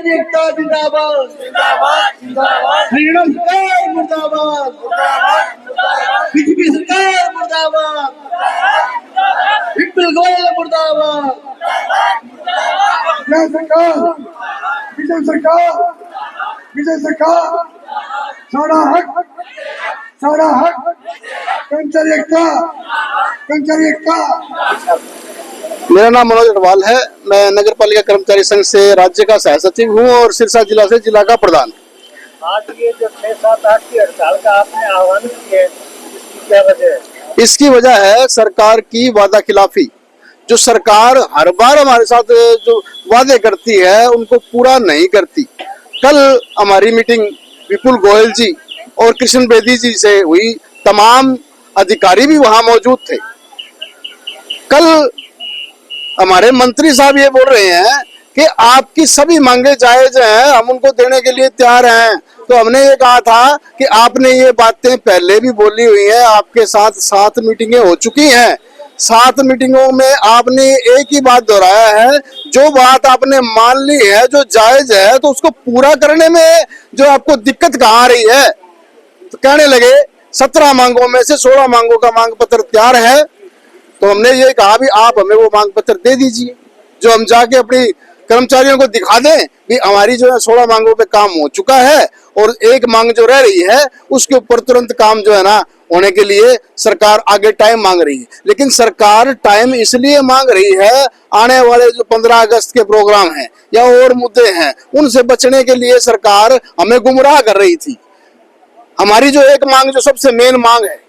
एकता जिंदाबाद जिंदाबाद जिंदाबाद हरियाणा सरकार मुर्दाबाद बीजेपी सरकार मुर्दाबाद विपुल गोयल मुर्दाबाद जय सरकार विजय सरकार विजय सरकार सारा हक कर्मचारी एकता। मेरा नाम मनोज अग्रवाल है। मैं नगर पालिका कर्मचारी संघ से राज्य का सह सचिव हूँ और सिरसा जिला से जिला का प्रधान। आज ये जो 6-7-8 की हड़ताल का आपने आह्वान किया है, इसकी क्या वजह है? इसकी वजह है सरकार की वादा खिलाफी। जो सरकार हर बार हमारे साथ जो वादे करती है उनको पूरा नहीं करती। कल हमारी मीटिंग विपुल गोयल जी और कृष्ण बेदी जी से हुई, तमाम अधिकारी भी वहां मौजूद थे। कल हमारे मंत्री साहब ये बोल रहे हैं कि आपकी सभी मांगे जायज हैं, हम उनको देने के लिए तैयार हैं। तो हमने ये कहा था कि आपने ये बातें पहले भी बोली हुई हैं, आपके साथ 7 मीटिंगें हो चुकी हैं। 7 मीटिंगों में आपने एक ही बात दोहराया है, जो बात आपने मान ली है, जो जायज है, तो उसको पूरा करने में जो आपको दिक्कत कहाँ आ रही है। तो कहने लगे 17 मांगों में से 16 मांगों का मांग पत्र तैयार है। तो हमने ये कहा भी आप हमें वो मांग पत्र दे दीजिए, जो हम जाके अपनी कर्मचारियों को दिखा दें भी हमारी जो है 16 मांगों पे काम हो चुका है और एक मांग जो रह रही है उसके ऊपर तुरंत काम जो है ना होने के लिए सरकार आगे टाइम मांग रही है। लेकिन सरकार टाइम इसलिए मांग रही है, आने वाले जो 15 अगस्त के प्रोग्राम हैं या और मुद्दे हैं उनसे बचने के लिए सरकार हमें गुमराह कर रही थी। हमारी जो एक मांग जो सबसे मेन मांग है,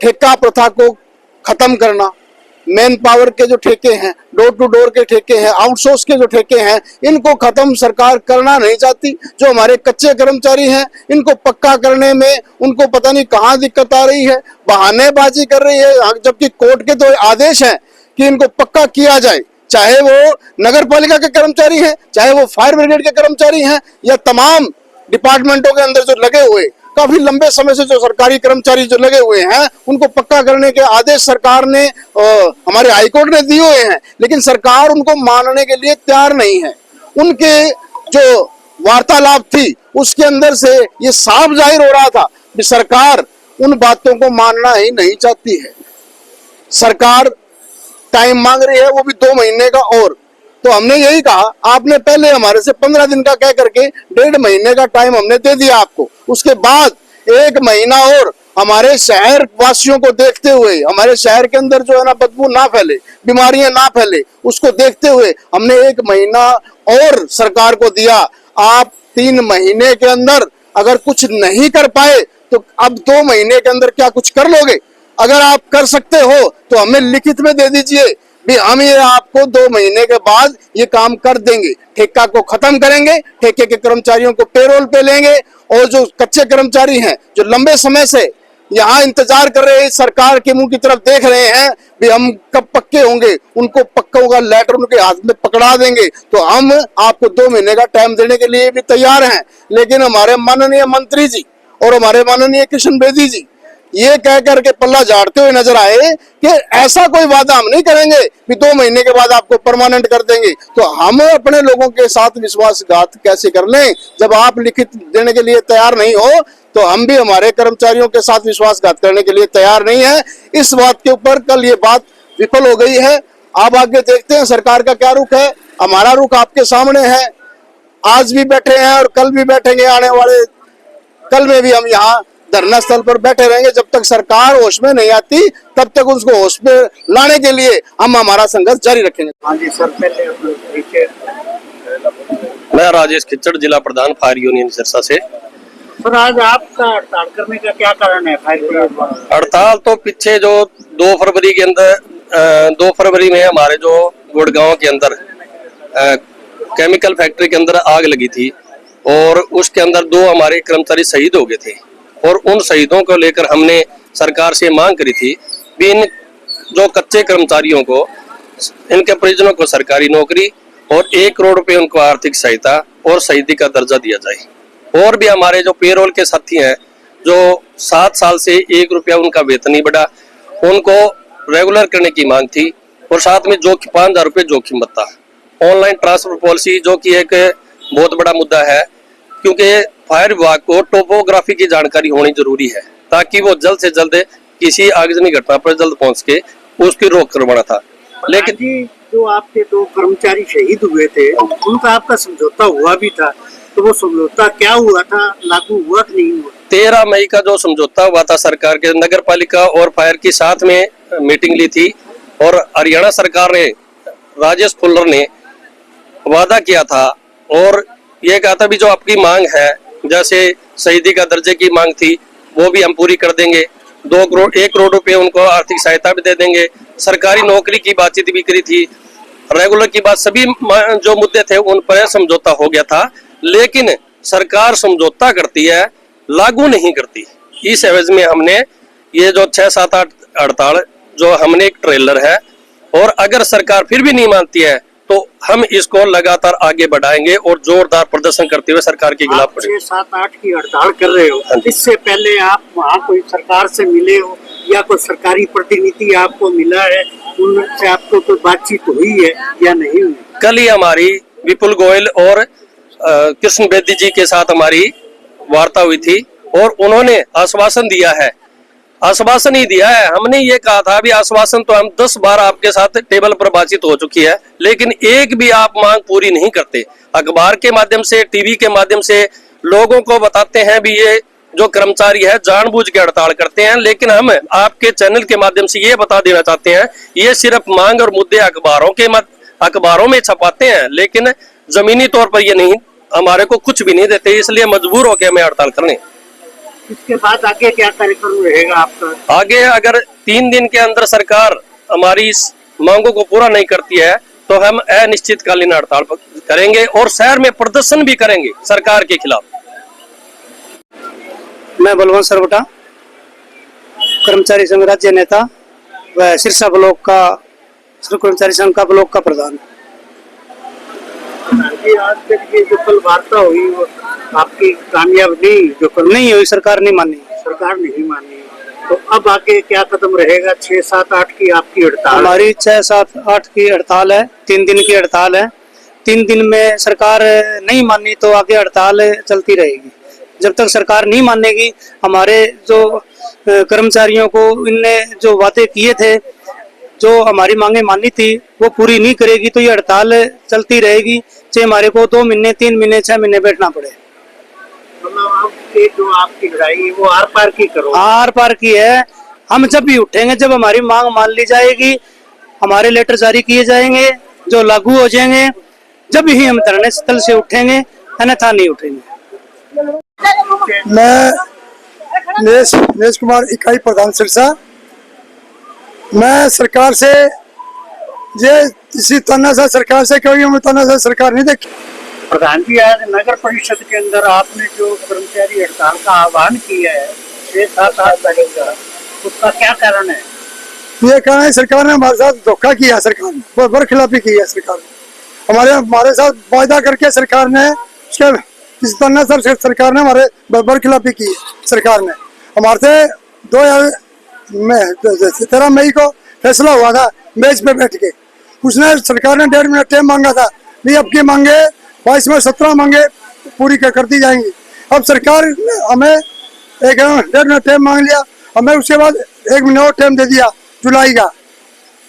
ठेका प्रथा को खत्म करना, मैन पावर के जो ठेके हैं, डोर टू डोर के ठेके हैं, आउटसोर्स के जो ठेके हैं, इनको खत्म सरकार करना नहीं चाहती। जो हमारे कच्चे कर्मचारी हैं इनको पक्का करने में उनको पता नहीं कहाँ दिक्कत आ रही है, बहानेबाजी कर रही है, जबकि कोर्ट के तो आदेश हैं कि इनको पक्का किया जाए। चाहे वो नगर पालिका के कर्मचारी हैं, चाहे वो फायर ब्रिगेड के कर्मचारी हैं या तमाम डिपार्टमेंटों के अंदर जो लगे हुए काफी लंबे समय से जो सरकारी कर्मचारी जो लगे हुए हैं उनको पक्का करने के आदेश सरकार ने हमारे हाईकोर्ट ने दिए हुए हैं, लेकिन सरकार उनको मानने के लिए तैयार नहीं है। उनके जो वार्तालाप थी उसके अंदर से ये साफ जाहिर हो रहा था कि सरकार उन बातों को मानना ही नहीं चाहती है। सरकार टाइम मांग रही है, वो भी 2 महीने का। और तो हमने यही कहा, आपने पहले हमारे से 15 दिन का कह करके 1.5 महीने का टाइम हमने दे दिया आपको। उसके बाद 1 महीना और हमारे शहर वासियों को देखते हुए, हमारे शहर के अंदर जो है ना बदबू ना फैले, बीमारियां ना फैले, उसको देखते हुए हमने 1 महीना और सरकार को दिया। आप 3 महीने के अंदर अगर कुछ नहीं कर पाए तो अब 2 महीने के अंदर क्या कुछ कर लोगे? अगर आप कर सकते हो तो हमें लिखित में दे दीजिए भी हम ये आपको 2 महीने के बाद ये काम कर देंगे। ठेका को खत्म करेंगे, ठेके के कर्मचारियों को पेरोल पे लेंगे और जो कच्चे कर्मचारी हैं जो लंबे समय से यहाँ इंतजार कर रहे हैं, सरकार के मुंह की तरफ देख रहे हैं भी हम कब पक्के होंगे, उनको पक्कों का लेटर उनके हाथ में पकड़ा देंगे। तो हम आपको 2 महीने का टाइम देने के लिए भी तैयार हैं। लेकिन हमारे माननीय मंत्री जी और हमारे माननीय कृष्ण बेदी जी ये कह करके पल्ला झाड़ते हुए नजर आए कि ऐसा कोई वादा हम नहीं करेंगे कि 2 महीने के बाद आपको परमानेंट कर देंगे। तो हम अपने लोगों के साथ विश्वासघात कैसे कर लें? जब आप लिखित देने के लिए तैयार नहीं हो तो हम भी हमारे कर्मचारियों के साथ विश्वासघात करने के लिए तैयार नहीं है। इस बात के ऊपर कल ये बात विफल हो गई है। अब आगे देखते हैं सरकार का क्या रुख है। हमारा रुख आपके सामने है, आज भी बैठे हैं और कल भी बैठेंगे। आने वाले कल में भी हम यहाँ धरना स्थल पर बैठे रहेंगे। जब तक सरकार होश में नहीं आती तब तक उसको होश में लाने के लिए हम हमारा संघर्ष जारी रखेंगे। हाँ जी सर, पहले मैं राजेश खिच्चड़, जिला प्रधान फायर यूनियन सिरसा से। सर, आज आपका हड़ताल करने का क्या कारण है? हड़ताल तो पीछे जो 2 फरवरी के अंदर 2 फरवरी में हमारे जो गुड़गांव के अंदर केमिकल फैक्ट्री के अंदर आग लगी थी और उसके अंदर 2 हमारे कर्मचारी शहीद हो गए थे। और उन शहीदों को लेकर हमने सरकार से मांग करी थी कि इन जो कच्चे कर्मचारियों को, इनके परिजनों को सरकारी नौकरी और 1 करोड़ रुपए उनको आर्थिक सहायता और शहीदी का दर्जा दिया जाए। और भी हमारे जो पेरोल के साथी हैं जो 7 साल से 1 रुपया उनका वेतन नहीं बढ़ा, उनको रेगुलर करने की मांग थी। और साथ में जो 5,000 रुपये जोखिम भत्ता, ऑनलाइन ट्रांसफर पॉलिसी जो कि एक बहुत बड़ा मुद्दा है, क्योंकि फायर विभाग को टोपोग्राफी की जानकारी होनी जरूरी है ताकि वो जल्द से जल्द किसी आगजनी घटना पर जल्द पहुंच के उसकी रोक करवाना था। लेकिन जी जो आपके 2 कर्मचारी शहीद हुए थे उनका आपका समझौता हुआ भी था, तो वो समझौता क्या हुआ था, लागू हुआ कि नहीं हुआ? 13 मई का जो समझौता हुआ था सरकार के नगर पालिका और फायर की साथ में मीटिंग ली थी और हरियाणा सरकार ने राजेश खुल्लर ने वादा किया था और ये कहा था भी जो आपकी मांग है, जैसे शहीदी का दर्जे की मांग थी वो भी हम पूरी कर देंगे, 1 करोड़ रुपए उनको आर्थिक सहायता भी दे देंगे, सरकारी नौकरी की बातचीत भी करी थी, रेगुलर की बात, सभी जो मुद्दे थे उन पर समझौता हो गया था। लेकिन सरकार समझौता करती है, लागू नहीं करती। इस एवज में हमने ये जो 6, 7, 8 हड़ताल जो हमने एक ट्रेलर है, और अगर सरकार फिर भी नहीं मानती है तो हम इसको लगातार आगे बढ़ाएंगे और जोरदार प्रदर्शन करते हुए सरकार के खिलाफ 6, 7, 8 की हड़ताल कर रहे हो, हाँ जी। इससे पहले आप वहाँ कोई सरकार से मिले हो या कोई सरकारी प्रतिनिधि आपको मिला है, उनसे आपको कोई बातचीत हुई है या नहीं हुई? कल ही हमारी विपुल गोयल और कृष्ण बेदी जी के साथ हमारी वार्ता हुई थी और उन्होंने आश्वासन दिया है, आश्वासन ही दिया है। हमने ये कहा था भी आश्वासन तो हम 10 बार आपके साथ टेबल पर बातचीत हो चुकी है, लेकिन एक भी आप मांग पूरी नहीं करते। अखबार के माध्यम से, टीवी के माध्यम से लोगों को बताते हैं भी ये जो कर्मचारी है जानबूझ के हड़ताल करते हैं, लेकिन हम आपके चैनल के माध्यम से ये बता देना चाहते हैं ये सिर्फ मांग और मुद्दे अखबारों में छपाते हैं, लेकिन जमीनी तौर पर ये नहीं, हमारे को कुछ भी नहीं देते, इसलिए मजबूर होकर हमें हड़ताल करने। इसके बाद आगे क्या कार्यक्रम रहेगा आपका? आगे अगर 3 दिन के अंदर सरकार हमारी इस मांगों को पूरा नहीं करती है तो हम अनिश्चितकालीन हड़ताल करेंगे और शहर में प्रदर्शन भी करेंगे सरकार के खिलाफ। मैं बलवंत सरवटा, कर्मचारी संघ राज्य नेता व सिरसा ब्लॉक का कर्मचारी संघ का ब्लॉक का प्रधान। आज तक ये जो कल वार्ता हुई वो आपकी कामयाब नहीं, जो कल नहीं हुई, सरकार नहीं मानी। सरकार नहीं मानी, तो अब आगे क्या कदम रहेगा? 6, 7, 8 की आपकी हड़ताल? हमारी 6, 7, 8 की हड़ताल है, 3 दिन की हड़ताल है। 3 दिन में सरकार नहीं मानी तो आगे हड़ताल चलती रहेगी। जब तक सरकार नहीं मानेगी, हमारे जो कर्मचारियों को इनने जो वादे किए थे, जो हमारी मांगे मानी थी वो पूरी नहीं करेगी तो ये हड़ताल चलती रहेगी, चाहे हमारे को 2 महीने, 3 महीने, 6 महीने बैठना पड़े। जो आपकी लड़ाई है वो आर पार की करो? आर पार की है। हम जब भी उठेंगे, जब हमारी मांग मान ली जाएगी, हमारे लेटर जारी किए जाएंगे जो लागू हो जाएंगे, जब ही हम धरने स्थल से उठेंगे, अन्यथा नहीं उठेंगे। मैं नरेश कुमार, इकाई प्रधान सिरसा। मैं सरकार से ये इसी तानाशाह सरकार से कभी हम तानाशाह सरकार नहीं देखी। प्रधान जी, आज नगर परिषद के अंदर आपने जो कर्मचारी हड़ताल का आह्वान किया है 6, 7, 8 तारीख का, उसका क्या कारण है? ये कारण है सरकार ने हमारे साथ धोखा किया, सरकार ने बरखिलाफी की है। सरकार ने हमारे साथ वायदा करके सरकार ने इस तानाशाह सरकार ने हमारे बरखिलाफी की है। सरकार ने हमारे से 13 मई को फैसला हुआ था मेज पे बैठ के, उसने सरकार ने 1.5 मिनट टाइम मांगा था, नहीं अब की मांगे 22 में 17 मांगे पूरी कर दी जाएंगी। अब सरकार ने हमें 1.5 मिनट टाइम मांग लिया, हमें उसके बाद 1 महीने और टाइम दे दिया जुलाई का।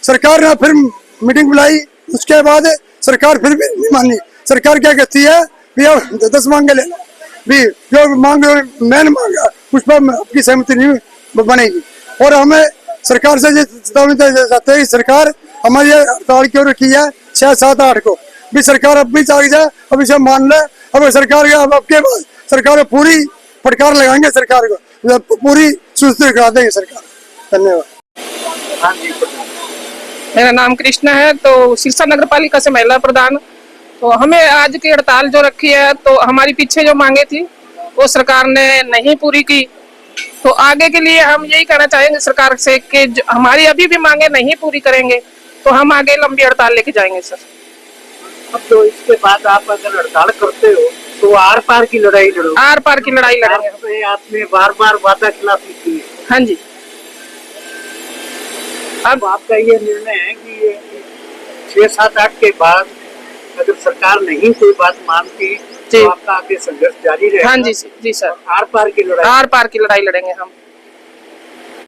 सरकार ने फिर मीटिंग बुलाई, उसके बाद सरकार फिर भी नहीं मानी। सरकार क्या कहती है भैया 10 मांगे ले लो, भी जो मांग मैंने मांगा उस पर आपकी सहमति नहीं बनेगी। और हमें सरकार से चेतावनी चाहते हैं, सरकार हमारी हड़ताल क्यों रखी है 6, 7, 8 को, भी सरकार अब भी चाह जाए, अब इसे मान ले। अब सरकार के बाद सरकार पूरी फटकार लगाएंगे, सरकार को पूरी सुस्ती करा देंगे सरकार। धन्यवाद। मेरा नाम कृष्णा है, तो सिरसा नगर पालिका से महिला प्रधान। तो हमें आज की हड़ताल जो रखी है, तो हमारी पीछे जो मांगे थी वो सरकार ने नहीं पूरी की, तो आगे के लिए हम यही कहना चाहेंगे सरकार से कि हमारी अभी भी मांगे नहीं पूरी करेंगे तो हम आगे लंबी हड़ताल लेके जाएंगे सर। अब तो इसके बाद आप अगर हड़ताल करते हो तो आर पार की लड़ाई लड़ो? आर पार की लड़ाई लड़ेंगे। आपने बार-बार वादा खिलाफी की है। हाँ जी। अब आपका ये निर्णय है कि 6, 7, 8 के बाद अगर सरकार नहीं कोई बात मानती जी। तो आपका आगे संघर्ष जारी रहेगा? हाँ जी जी सर, आर पार की लड़ाई आर पार की लड़ाई लड़ेंगे हम।